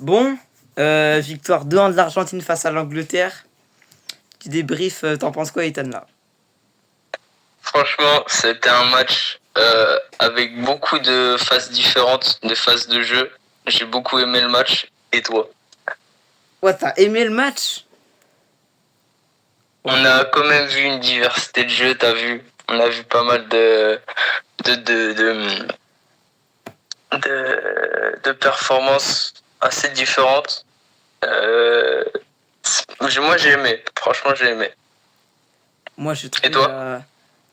Bon, victoire 2-1 de l'Argentine face à l'Angleterre. Tu débrief, t'en penses quoi, Ethan, là? Franchement, c'était un match avec beaucoup de phases différentes, de phases de jeu. J'ai beaucoup aimé le match. Et toi? Ouais, t'as aimé le match? On a quand même vu une diversité de jeux, t'as vu? On a vu pas mal de, de, de, de performances assez différentes. Euh, Moi, j'ai aimé. Franchement, j'ai aimé. Moi, Et toi?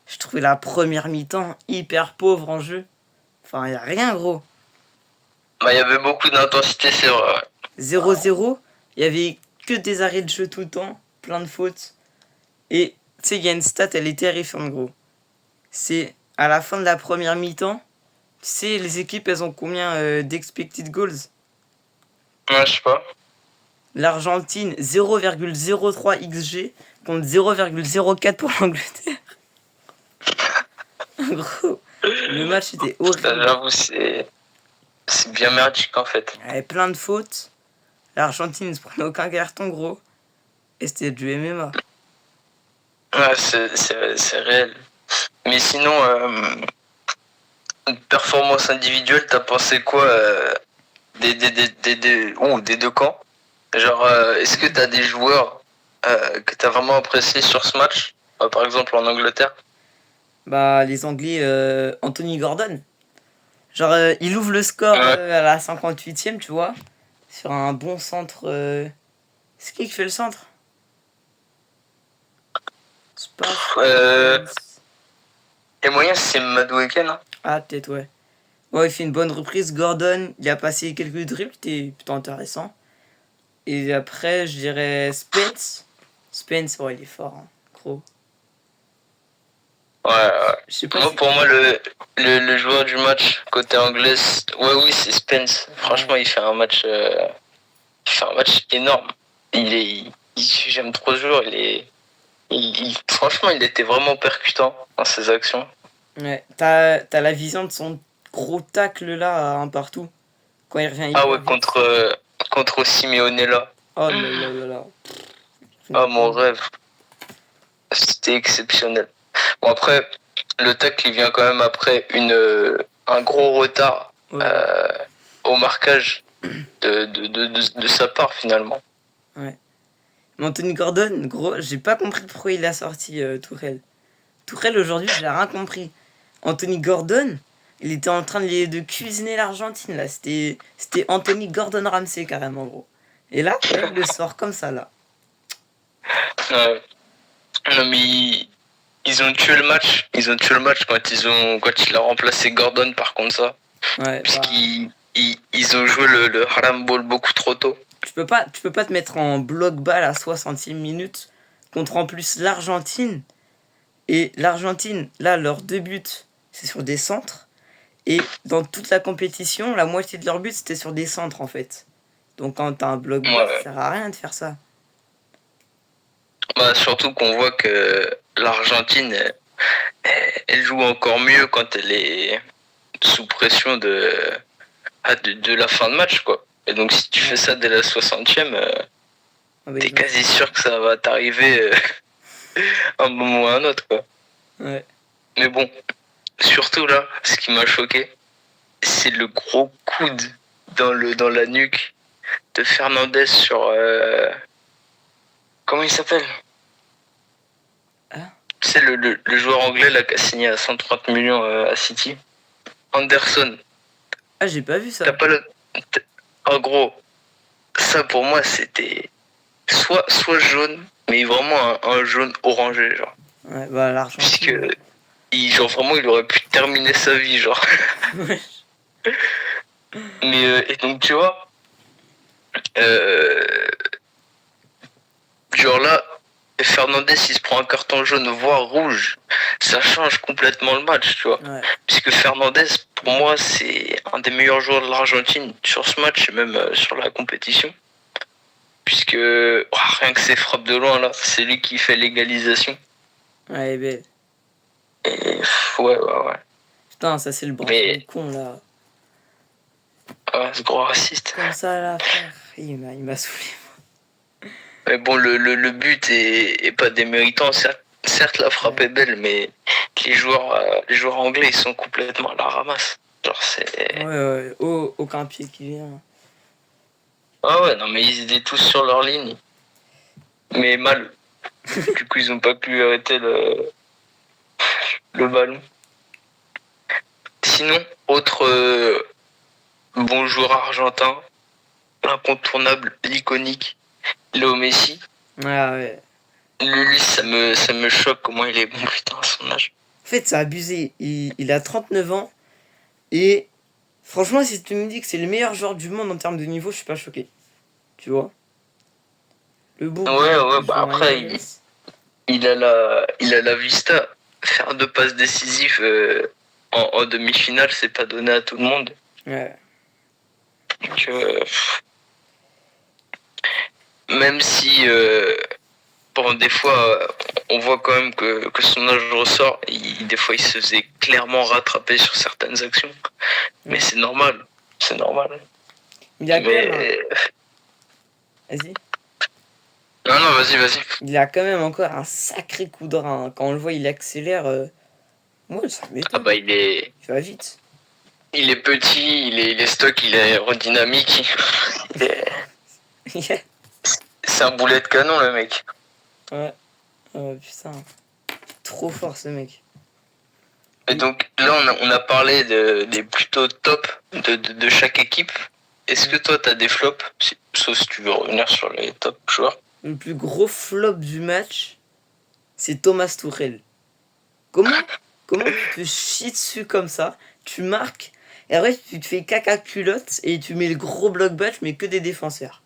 j'ai trouvé la première mi-temps hyper pauvre en jeu. Enfin, y a rien, gros. Bah, il y avait beaucoup d'intensité, c'est vrai. 0-0, il y avait que des arrêts de jeu tout le temps, plein de fautes. Et tu sais, il y a une stat, elle est terrifiante, gros. C'est à la fin de la première mi-temps, tu sais, les équipes, elles ont combien d'expected goals? Ouais, je sais pas. L'Argentine, 0,03 XG contre 0,04 pour l'Angleterre. Gros, le match était horrible. J'avoue, c'est bien merdique en fait. Il y avait plein de fautes. L'Argentine ne se prenait aucun carton, gros. Et c'était du MMA. Ouais, c'est réel. Mais sinon, performance individuelle, t'as pensé quoi des deux camps? Genre, est-ce que t'as des joueurs que t'as vraiment apprécié sur ce match? Par exemple en Angleterre? Bah, les Anglais, Anthony Gordon. Genre, il ouvre le score Ouais. à la 58e, tu vois. Sur un bon centre. C'est qui fait le centre? C'est pas Euh, Spence. les moyens, c'est Madueke, hein? Ah, peut-être, ouais. Ouais, il fait une bonne reprise. Gordon, il a passé quelques dribbles, c'était plutôt intéressant. Et après, je dirais Spence. Spence, ouais, il est fort, hein, gros. Ouais, ouais. Je sais pas Moi, si. pour moi, le joueur du match côté anglais, ouais, oui, c'est Spence. Ouais. Franchement, il fait un match énorme. J'aime trop ce joueur. Franchement, il était vraiment percutant dans ses actions. Ouais. T'as la vision de son gros tacle là, un partout. Quand il revient Ah hyper ouais, vite. contre Simeone là. Oh là là là là. Ah, mon rêve. C'était exceptionnel. Bon, après, le tacle, il vient quand même après un gros retard Ouais, au marquage de sa part, finalement. ouais. Mais Anthony Gordon, gros, j'ai pas compris pourquoi il a sorti Tourelle. Tourelle, aujourd'hui, j'ai rien compris. Anthony Gordon, il était en train de cuisiner l'Argentine, là. C'était Anthony Gordon Ramsay, carrément, gros. Et là, il le sort comme ça, là. Ouais. Non, mais ils ont tué le match. Ils ont tué le match quand il a remplacé Gordon, par contre, ça. Ouais, bah. Puisqu'ils ont joué le haram ball beaucoup trop tôt. Tu peux pas te mettre en bloc balle à 60e minute contre en plus l'Argentine. Et l'Argentine, là, leurs deux buts, c'est sur des centres. Et dans toute la compétition, la moitié de leurs buts, c'était sur des centres, en fait. Donc quand t'as un bloc bas, ça Ouais. sert à rien de faire ça. Bah, surtout qu'on voit que l'Argentine, elle joue encore mieux quand elle est sous pression de la fin de match, quoi. Et donc, si tu fais ça dès la 60e, Ah bah, t'es ils ont quasi fait. sûr que ça va t'arriver un moment ou un autre, quoi. Ouais. Mais bon, surtout là, ce qui m'a choqué, c'est le gros coude dans la nuque de Fernandez sur. Comment il s'appelle? Hein? C'est le joueur anglais là, qui a signé à 130 millions à City. Anderson. Ah, j'ai pas vu T'as ça. pas le. En gros, ça pour moi c'était soit jaune, mais vraiment un jaune orangé, genre. Ouais, bah Puisque l'Argentine. genre vraiment il aurait pu terminer sa vie, genre. Ouais. Mais et donc tu vois, euh, genre là, Fernandez il se prend un carton jaune voire rouge, ça change complètement le match, tu vois. Ouais. Puisque Fernandez, pour moi, c'est un des meilleurs joueurs de l'Argentine sur ce match et même sur la compétition. Puisque rien que ses frappes de loin là, c'est lui qui fait l'égalisation. Ouais, elle est belle. Et ouais. Putain, ça c'est le branché Mais con là. Ouais, ce gros raciste. Comme ça, là, frère. Il m'a saoulé. Mais bon, le but est pas déméritant. Certes, la frappe Ouais. est belle, mais les joueurs anglais, ils sont complètement à la ramasse. Genre, c'est. Ouais. Aucun pied qui vient. Ah ouais, non, mais ils étaient tous sur leur ligne. Mais mal. Du coup, ils ont pas pu arrêter le ballon. Sinon, autre bon joueur argentin, l'incontournable, l'iconique, Léo Messi. Ah ouais. Lui, ça me choque comment il est bon, putain, à son âge. En fait, c'est abusé. Il a 39 ans. Et franchement, si tu me dis que c'est le meilleur joueur du monde en termes de niveau, je suis pas choqué. Tu vois? Le beau Ouais, qui bah joue en après, MLS. il a la vista. Faire 2 passes décisives en demi-finale, c'est pas donné à tout le monde. Ouais. Donc, même si, bon, des fois, on voit quand même que son âge ressort, des fois, il se faisait clairement rattraper sur certaines actions. Mais Ouais. c'est normal. C'est normal. Il a quand même un... Mais. Vas-y. Non, vas-y. Il a quand même encore un sacré coup de rein, hein. Quand on le voit, il accélère. Moi, ça Ah m'étonne. bah, Il va vite. il est petit, il est stock, il est aérodynamique. C'est un boulet de canon, le mec. Ouais. Putain. Trop fort, ce mec. Et donc, là, on a parlé des plutôt top de chaque équipe. Est-ce que toi, t'as des flops? Sauf si tu veux revenir sur les top joueurs. Le plus gros flop du match, c'est Thomas Tuchel. Comment tu te chies dessus comme ça? Tu marques, et après tu te fais caca culotte et tu mets le gros bloc batch, mais que des défenseurs.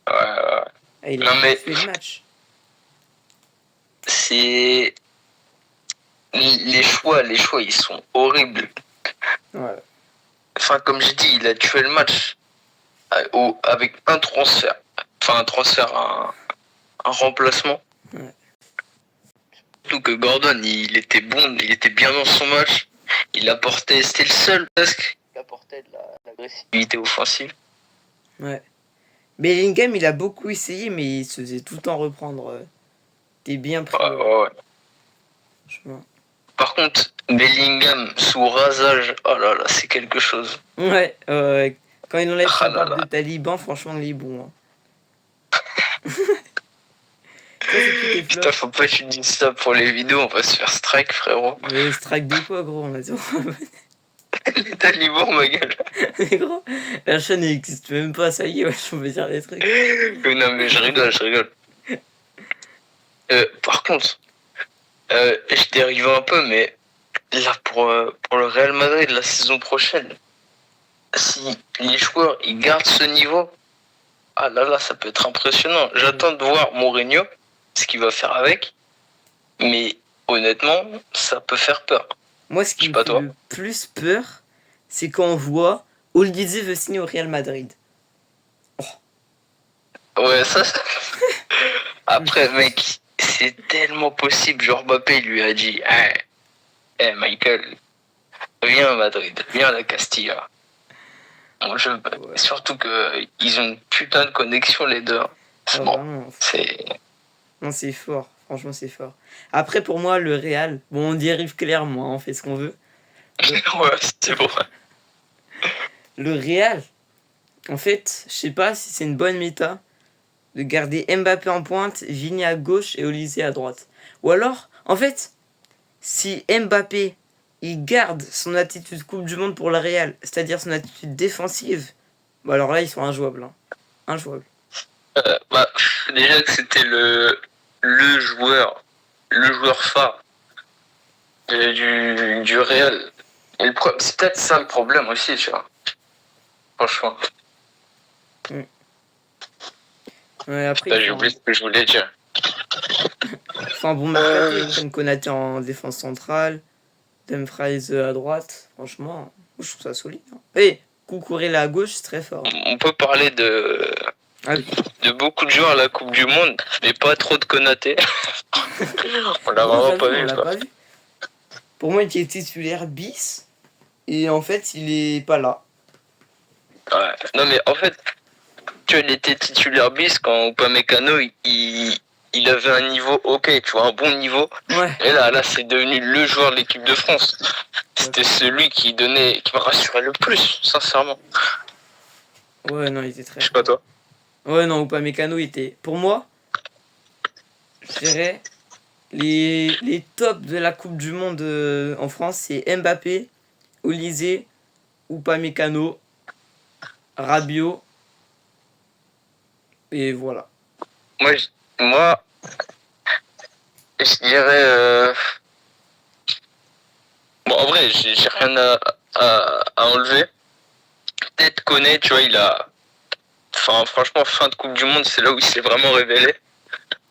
Ouais. Ah, il a Non, mais tué le match. c'est. Les choix, ils sont horribles. Ouais. Enfin, comme j'ai dit, il a tué le match avec un transfert. Enfin, un remplacement. Ouais. Surtout que Gordon, il était bon, il était bien dans son match. Il apportait, c'était le seul presque. Il apportait de l'agressivité offensive. Ouais. Bellingham, il a beaucoup essayé, mais il se faisait tout le temps reprendre. T'es bien pris. Ouais. Franchement. Par contre, Bellingham sous rasage, oh là là, c'est quelque chose. Ouais. Quand il enlève Ah sa là barbe de là. taliban, franchement, il est bon. Hein. Toi, c'est qui tes Putain, flops? faut pas que tu dises ça pour les vidéos, on va se faire strike, frérot. Mais strike de quoi, gros? On a zéro. Les talibans, ma gueule. Mais gros, la chaîne n'existe même pas, ça y est, ouais, on peut dire des trucs. Non, mais je rigole. Par contre, je dérive un peu, mais là, pour le Real Madrid la saison prochaine, si les joueurs ils gardent ce niveau, ah là, ça peut être impressionnant. J'attends de voir Mourinho, ce qu'il va faire avec, mais honnêtement, ça peut faire peur. Moi, ce Je qui sais me pas fait toi. le plus peur, c'est quand on voit Olise veut signer au Real Madrid. Ouais, ça. Après, mec, c'est tellement possible. Genre, Mbappé lui a dit, Michael, viens à Madrid, viens à la Castilla. Bon, Ouais. surtout qu'ils ont une putain de connexion les deux. Ah, Bon, vraiment. c'est. Non, c'est fort. Franchement, c'est fort. Après, pour moi, le Real, bon, on dérive clairement, hein, on fait ce qu'on veut. Ouais, c'est bon. Le Real, en fait, je sais pas si c'est une bonne méta de garder Mbappé en pointe, Vini à gauche et Olise à droite. Ou alors, en fait, si Mbappé il garde son attitude Coupe du Monde pour la Real, c'est-à-dire son attitude défensive, bah alors là ils sont injouables. Hein. Injouables. Bah, déjà que c'était le joueur, le joueur phare du Real. Et c'est peut-être ça le problème aussi, tu vois. Franchement. Ouais, après, Putain, j'ai oublié ce que je voulais dire. faut un bon mercato. Ils prennent Konaté en défense centrale, Dumfries à droite. Franchement, moi, je trouve ça solide. Hein. Et Cucurella à gauche, c'est très fort. Hein. On peut parler Ah oui. de beaucoup de joueurs à la Coupe du Monde, mais pas trop de Konaté. On l'a Gros, vraiment j'avoue, pas on vu, l'a quoi. pas vu. Pour moi, il était titulaire bis. Et en fait, il est pas là. Ouais. Non, mais en fait, tu vois, il était titulaire bis quand Upamecano, il avait un niveau ok, tu vois, un bon niveau. Ouais. Et là, c'est devenu le joueur de l'équipe de France. C'était celui qui me rassurait le plus, sincèrement. Ouais, non, il était très Je sais pas fort. toi. Ouais, non, Upamecano était... Pour moi, je dirais, les tops de la Coupe du Monde en France, c'est Mbappé, Olysée, Upamecano, Rabiot, et voilà. Moi, moi, je dirais. Bon, en vrai, j'ai rien à enlever. Peut-être Koné, tu vois, il a. Enfin, franchement, fin de Coupe du Monde, c'est là où il s'est vraiment révélé.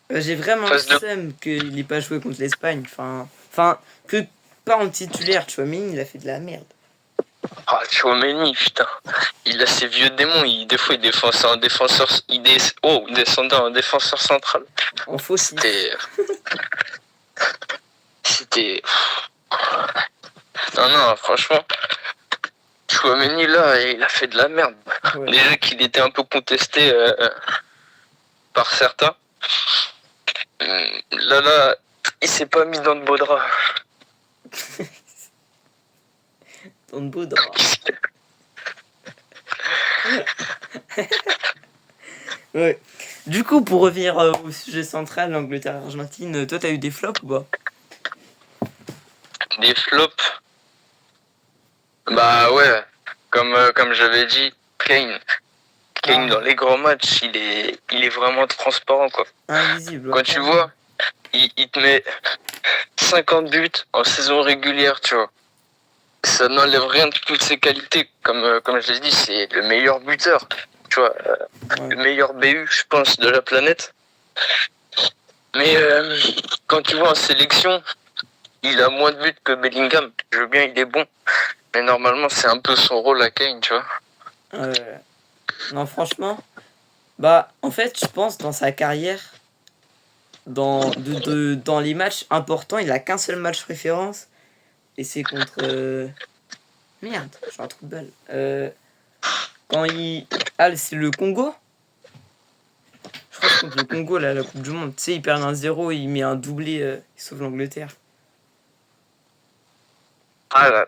J'ai vraiment le Phase de. seum qu'il n'ait pas joué contre l'Espagne. Enfin, que pas en titulaire, tu vois, mais il a fait de la merde. Ah, Tchouaméni, putain. Il a ses vieux démons. Des fois, il défendait un défenseur. Il descendait un défenseur central. En faux C'était. Non, non, franchement. Tchouaméni, là, il a fait de la merde. Ouais. Déjà qu'il était un peu contesté par certains. Là, il s'est pas mis dans de beaux draps. Dans de beaux draps. Ouais. Du coup, pour revenir au sujet central, l'Angleterre-Argentine, toi, t'as eu des flops ou pas? Des flops. Bah ouais. Comme j'avais dit, Kane. Kane, dans les grands matchs, il est vraiment transparent, quoi. Invisible. Quand tu vois, il te met 50 buts en saison régulière, tu vois. Ça n'enlève rien de toutes ses qualités. Comme je l'ai dit, c'est le meilleur buteur. Tu vois, le meilleur BU, je pense, de la planète. Mais quand tu vois en sélection, il a moins de buts que Bellingham. Je veux bien, il est bon. Mais normalement, c'est un peu son rôle à Kane, tu vois. Non, franchement, bah, en fait, je pense, dans sa carrière, dans les matchs importants, il a qu'un seul match référence. Et c'est contre... Merde, j'ai un trou de balle. Quand il... Ah, c'est le Congo? Je crois que c'est contre le Congo, là, la Coupe du Monde. Tu sais, il perd 1-0, il met un doublé, il sauve l'Angleterre. Ah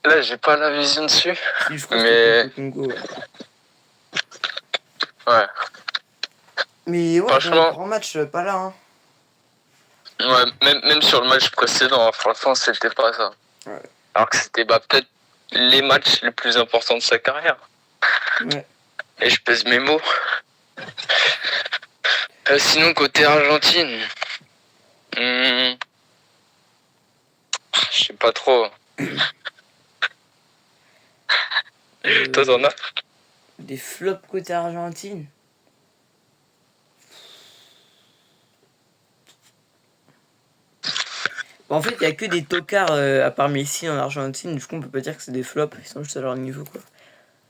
là, j'ai pas la vision dessus. Si, je crois que c'est contre le Congo, ouais. Mais ouais, dans le franchement, grand match, pas là, hein. Ouais, même sur le match précédent, franchement, c'était pas ça. Ouais. Alors que c'était peut-être les matchs les plus importants de sa carrière. Ouais. Et je pèse mes mots. Sinon, côté Argentine, je sais pas trop. Toi, t'en as? Des flops côté Argentine. En fait, il n'y a que des tocards à part Messi en Argentine. Du coup, on peut pas dire que c'est des flops. Ils sont juste à leur niveau, quoi.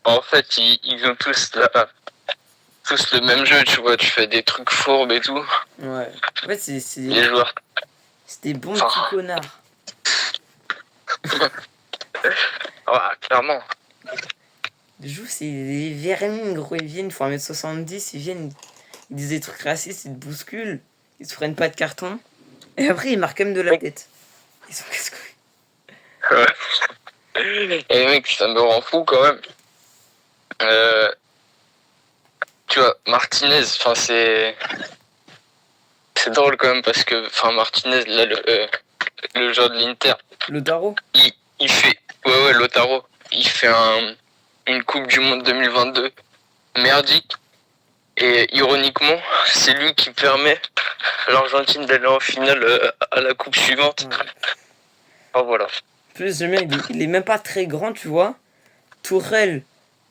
En fait, ils ont tous le même jeu, tu vois. Tu fais des trucs fourbes et tout. Ouais. En fait, c'est Les joueurs. c'est des bons petits connards. Ouais, clairement. Les joueurs, c'est des vermines, gros. Ils viennent, il faut 1m70. Ils viennent, ils disent des trucs racistes, ils te bousculent. Ils se prennent pas de carton. Et après, ils marquent même de la tête. Ils sont casse-couilles. Ouais. Et mec, ça me rend fou quand même. Tu vois, Martinez, enfin c'est drôle quand même parce que Martinez, là, le joueur de l'Inter, Lautaro, il fait, ouais, Lautaro, il fait une Coupe du Monde 2022 merdique. Et ironiquement, c'est lui qui permet à l'Argentine d'aller en finale à la coupe suivante. ouais. Enfin voilà. En plus, le mec, il est même pas très grand, tu vois. Tourelle,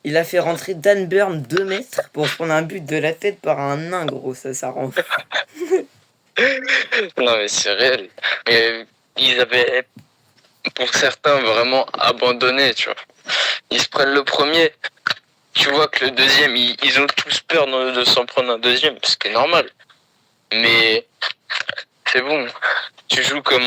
il a fait rentrer Dan Burn 2 mètres pour prendre un but de la tête par un nain, gros. Ça rend fou. Non mais c'est réel. Mais ils avaient, pour certains, vraiment abandonné, tu vois. Ils se prennent le premier. Tu vois que le deuxième, ils ont tous peur de s'en prendre un deuxième, ce qui est normal. Mais c'est bon. Tu joues comme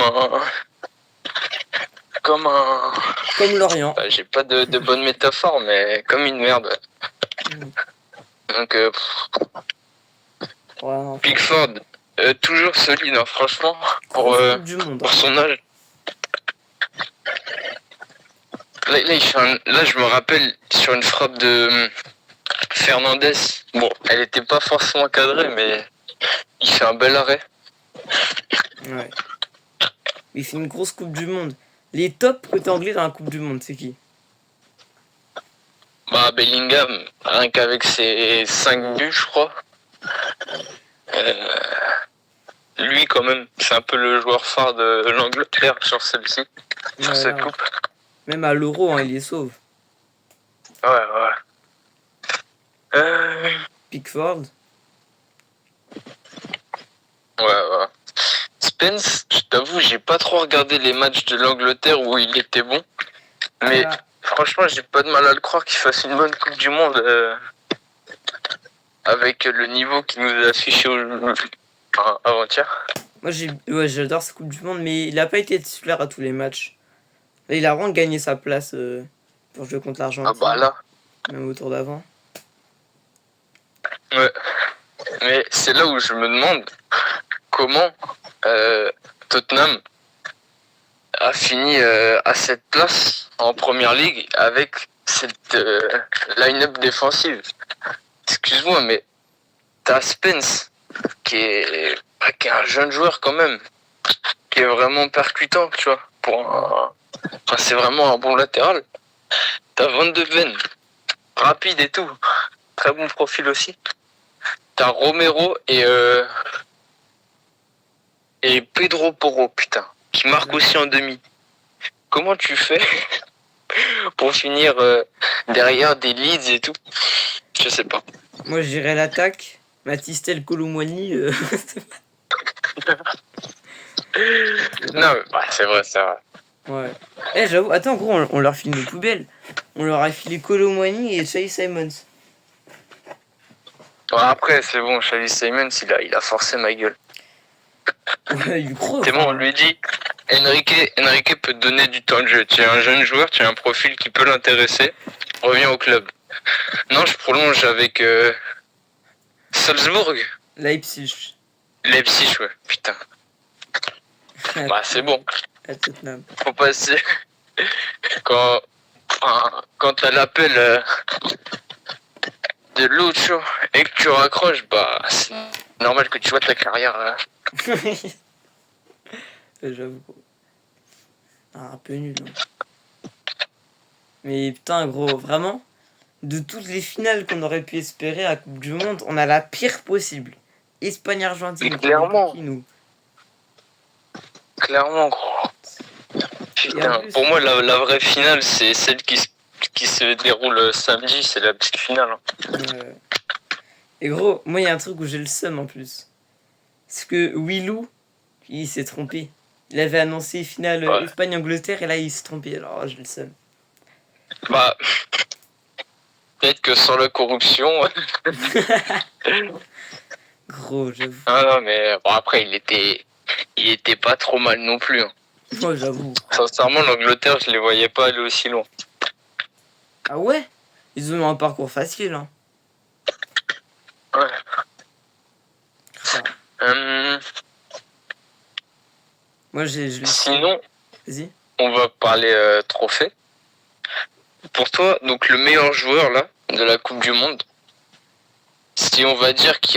comme un... Comme Lorient. Bah, j'ai pas de bonne métaphore, mais comme une merde. Mm. Donc, Ouais, non, Pickford, toujours solide, hein, franchement, grosse Coupe du Monde. pour son âge. Là, je me rappelle sur une frappe de Fernandez. Bon, elle était pas forcément cadrée, mais il fait un bel arrêt. Ouais. Il fait une grosse Coupe du Monde. Les tops côté anglais dans la Coupe du Monde, c'est qui? Bah, Bellingham, rien qu'avec ses 5 buts, je crois. Lui, quand même, c'est un peu le joueur phare de l'Angleterre sur celle-ci, sur Ouais, cette ouais. coupe. Même à l'Euro, hein, il les sauve. Ouais. Euh... Pickford. Ouais. Spence, je t'avoue, j'ai pas trop regardé les matchs de l'Angleterre où il était bon. Mais Ah, franchement, j'ai pas de mal à le croire qu'il fasse une bonne Coupe du Monde avec le niveau qu'il nous a affiché avant-hier. moi, j'adore cette Coupe du Monde, mais il a pas été titulaire à tous les matchs. Là, il a vraiment gagné sa place pour jouer contre Ah l'Argentine. bah là, Même au tour d'avant. ouais. Mais c'est là où je me demande comment Tottenham a fini à cette place en première ligue avec cette line-up défensive. Excuse-moi, mais t'as Spence qui est un jeune joueur quand même, qui est vraiment percutant, tu vois. Enfin, c'est vraiment un bon latéral. T'as Van de Ven, rapide et tout, très bon profil aussi. T'as Romero et Pedro Porro, putain, qui marque aussi en demi. Comment tu fais pour finir derrière des leads et tout? Je sais pas. Moi, je dirais l'attaque. Matistel Colomwani. Non, mais, ouais, c'est vrai. Ouais. Eh, j'avoue, attends, gros, on leur file nos poubelles. On leur a filé Colomwani et Chai Simons. Ouais, après, c'est bon, Xavi Simons, il a forcé ma gueule. Ouais, il gros. C'est bon, on lui dit, Enrique peut te donner du temps de jeu. Tu es un jeune joueur, tu as un profil qui peut l'intéresser. Reviens au club. Non, je prolonge avec Salzbourg. Leipzig. Leipzig, ouais, putain. Bah, c'est bon. À Tottenham. Faut passer. Quand t'as l'appel de Lucho et que tu raccroches, bah, c'est normal que tu vois ta carrière. J'avoue, gros. Un peu nul. Hein. Mais putain, gros, vraiment, de toutes les finales qu'on aurait pu espérer à la Coupe du Monde, on a la pire possible. Espagne-Argentine. Clairement. Nous. Clairement, gros. Putain, plus, pour moi, la vraie finale, c'est celle qui se déroule samedi, c'est la petite finale. Ouais. Et gros, moi, il y a un truc où j'ai le seum en plus. C'est que Willou, il s'est trompé. Il avait annoncé finale Ouais. Espagne-Angleterre et là, il s'est trompé. Alors, j'ai le seum. Bah, peut-être que sans la corruption. Gros, j'avoue. Ah non, mais bon, après, il était pas trop mal non plus. Hein. Moi, j'avoue. Sincèrement, l'Angleterre, je les voyais pas aller aussi loin. Ah ouais? Ils ont eu un parcours facile, hein. Ouais. Ça. Moi, j'ai le seum. Sinon, Vas-y. on va parler trophée. Pour toi, donc le meilleur joueur là de la Coupe du Monde, si on va dire que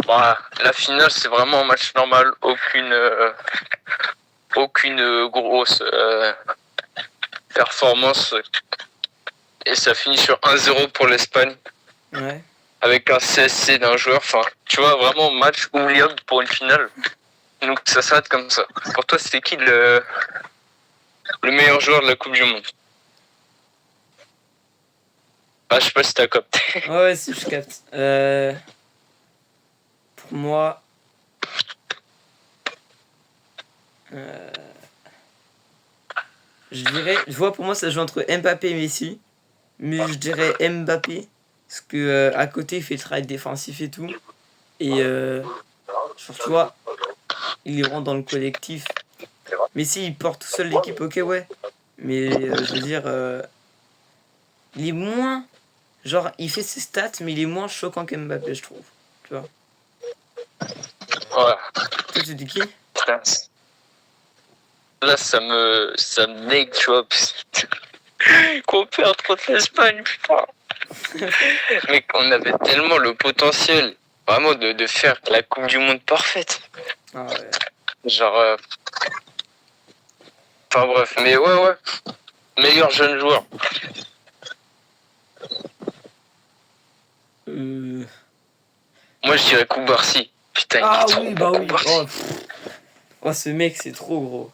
bah, la finale c'est vraiment un match normal, aucune grosse performance et ça finit sur 1-0 pour l'Espagne Ouais. avec un CSC d'un joueur, enfin tu vois vraiment match oubliable pour une finale. Donc ça s'arrête comme ça. Pour toi, c'était qui le meilleur joueur de la Coupe du Monde? Ah, je sais pas si t'as capté. Ouais, si, je capte. Pour moi... je dirais... Je vois, pour moi, ça joue entre Mbappé et Messi. Mais je dirais Mbappé. Parce que à côté, il fait le travail défensif et tout. Et... genre, tu vois, il est vraiment dans le collectif. Messi, il porte tout seul l'équipe, ok, ouais. Mais je veux dire, il est moins. Genre, il fait ses stats, mais il est moins choquant qu'Mbappé, je trouve. Tu vois. Ouais. Toi, tu dis qui? Là, ça me nègre, tu vois. Qu'on perd contre l'Espagne, putain. Mais on avait tellement le potentiel, vraiment, de faire la Coupe du Monde parfaite. Ah ouais. Genre. Enfin bref, mais ouais. Meilleur jeune joueur. Moi, je dirais Koubarsi. Putain, Ah il est oui, trop bah bon, oui. Koubarsi. Oh, ce mec, c'est trop gros.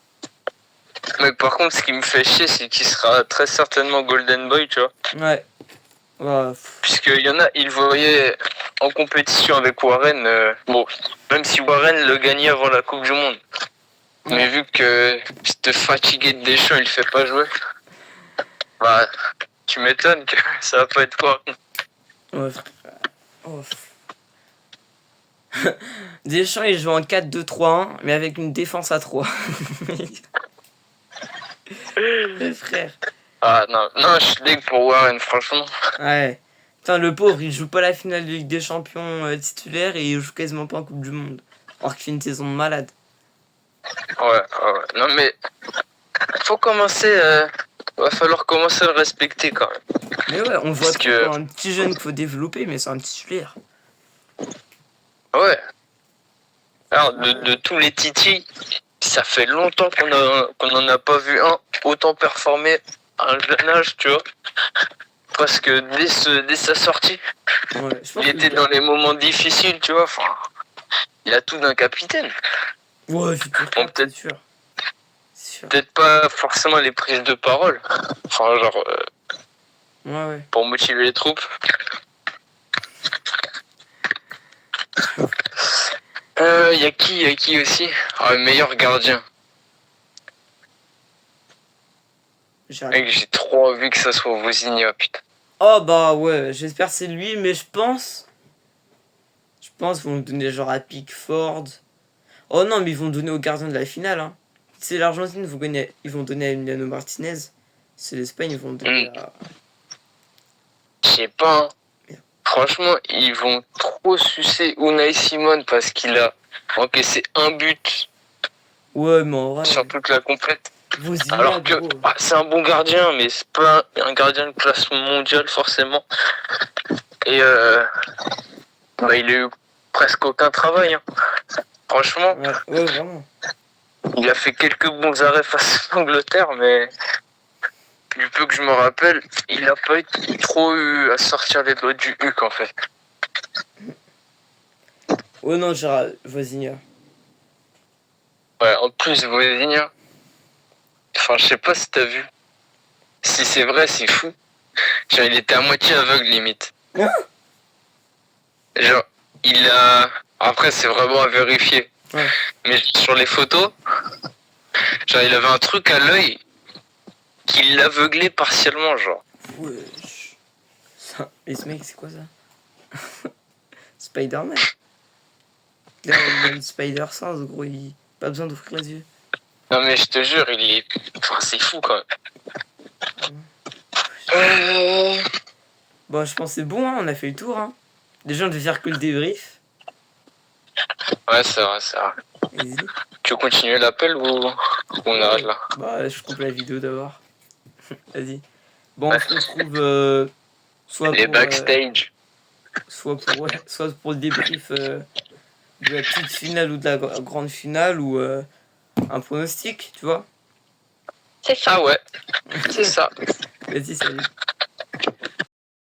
Mais par contre, ce qui me fait chier, c'est qu'il sera très certainement Golden Boy, tu vois. Ouais. Ouais. Puisqu'il y en a, ils voyaient en compétition avec Warren. Bon, même si Warren le gagnait avant la Coupe du Monde. Ouais. Mais vu que c'était fatigué de Deschamps, il le fait pas jouer. Bah, tu m'étonnes que ça va pas être quoi. Ouais. Oh. Deschamps, il joue en 4-2-3-1, mais avec une défense à 3. Mais frère. Ah non, je suis dégue pour Warren, franchement. Ouais. Putain, le pauvre, il joue pas la finale de Ligue des Champions titulaire et il joue quasiment pas en Coupe du Monde. Alors qu'il fait une saison de malade. Ouais. Non mais, faut commencer. Va falloir commencer à le respecter quand même. Mais ouais, on voit Parce trop que- comme un petit jeune qu'il faut développer, mais c'est un titulaire. Ouais. Alors, de tous les titis, ça fait longtemps qu'on en a pas vu un autant performer à un jeune âge, tu vois. Parce que dès sa sortie, Ouais, je pense il était dans les moments difficiles, tu vois. Enfin, il a tout d'un capitaine. Ouais, futur Bon, cap, c'est sûr. C'est sûr. Peut-être pas forcément les prises de parole. Enfin, genre, Ouais. pour motiver les troupes. Y a qui aussi? Ah, le meilleur gardien. Mec, j'ai trop envie que ça soit Vozinha, putain. Oh bah ouais, j'espère que c'est lui, mais je pense qu'ils vont le donner genre à Pickford. Oh non, mais ils vont le donner au gardien de la finale. Hein. C'est l'Argentine, ils vont donner à Emiliano Martinez. C'est l'Espagne, ils vont le donner à... Je sais pas. Hein. Franchement, ils vont trop sucer Unai Simon parce qu'il a encaissé un but Ouais, mais en vrai... sur toute la complète. Vozinha, Alors que gros. c'est un bon gardien, mais c'est pas un gardien de classe mondiale forcément. Et bah, il a eu presque aucun travail. Hein. Franchement, Ouais, vraiment. il a fait quelques bons arrêts face à l'Angleterre, mais du peu que je me rappelle, il n'a pas trop eu à sortir les doigts du huc en fait. Ouais, non, Gérard, Vozinha. Ouais, en plus, Vozinha, enfin, je sais pas si t'as vu. Si c'est vrai, c'est fou. Genre, il était à moitié aveugle limite. Hein? Genre, il a. Après, c'est vraiment à vérifier. Ouais. Mais sur les photos, genre, il avait un truc à l'œil qui l'aveuglait partiellement, genre. Wesh. Ça... Et ce mec, c'est quoi ça? Spider-Man. Il a le Spider-Sense, gros, il... Pas besoin d'ouvrir les yeux. Non, mais je te jure, il est. Enfin, c'est fou quand même. Bon, je pense que c'est bon, hein, on a fait le tour. Hein. Déjà, on devait faire que le débrief. Ouais, c'est vrai. Vas-y. Tu veux continuer l'appel ou on arrête là? Bah, je coupe la vidéo d'abord. Vas-y. Bon, on se retrouve soit Les pour, backstage. soit pour le débrief de la petite finale ou de la grande finale ou un pronostic, tu vois. C'est ça, ouais. C'est ça. Vas-y, salut.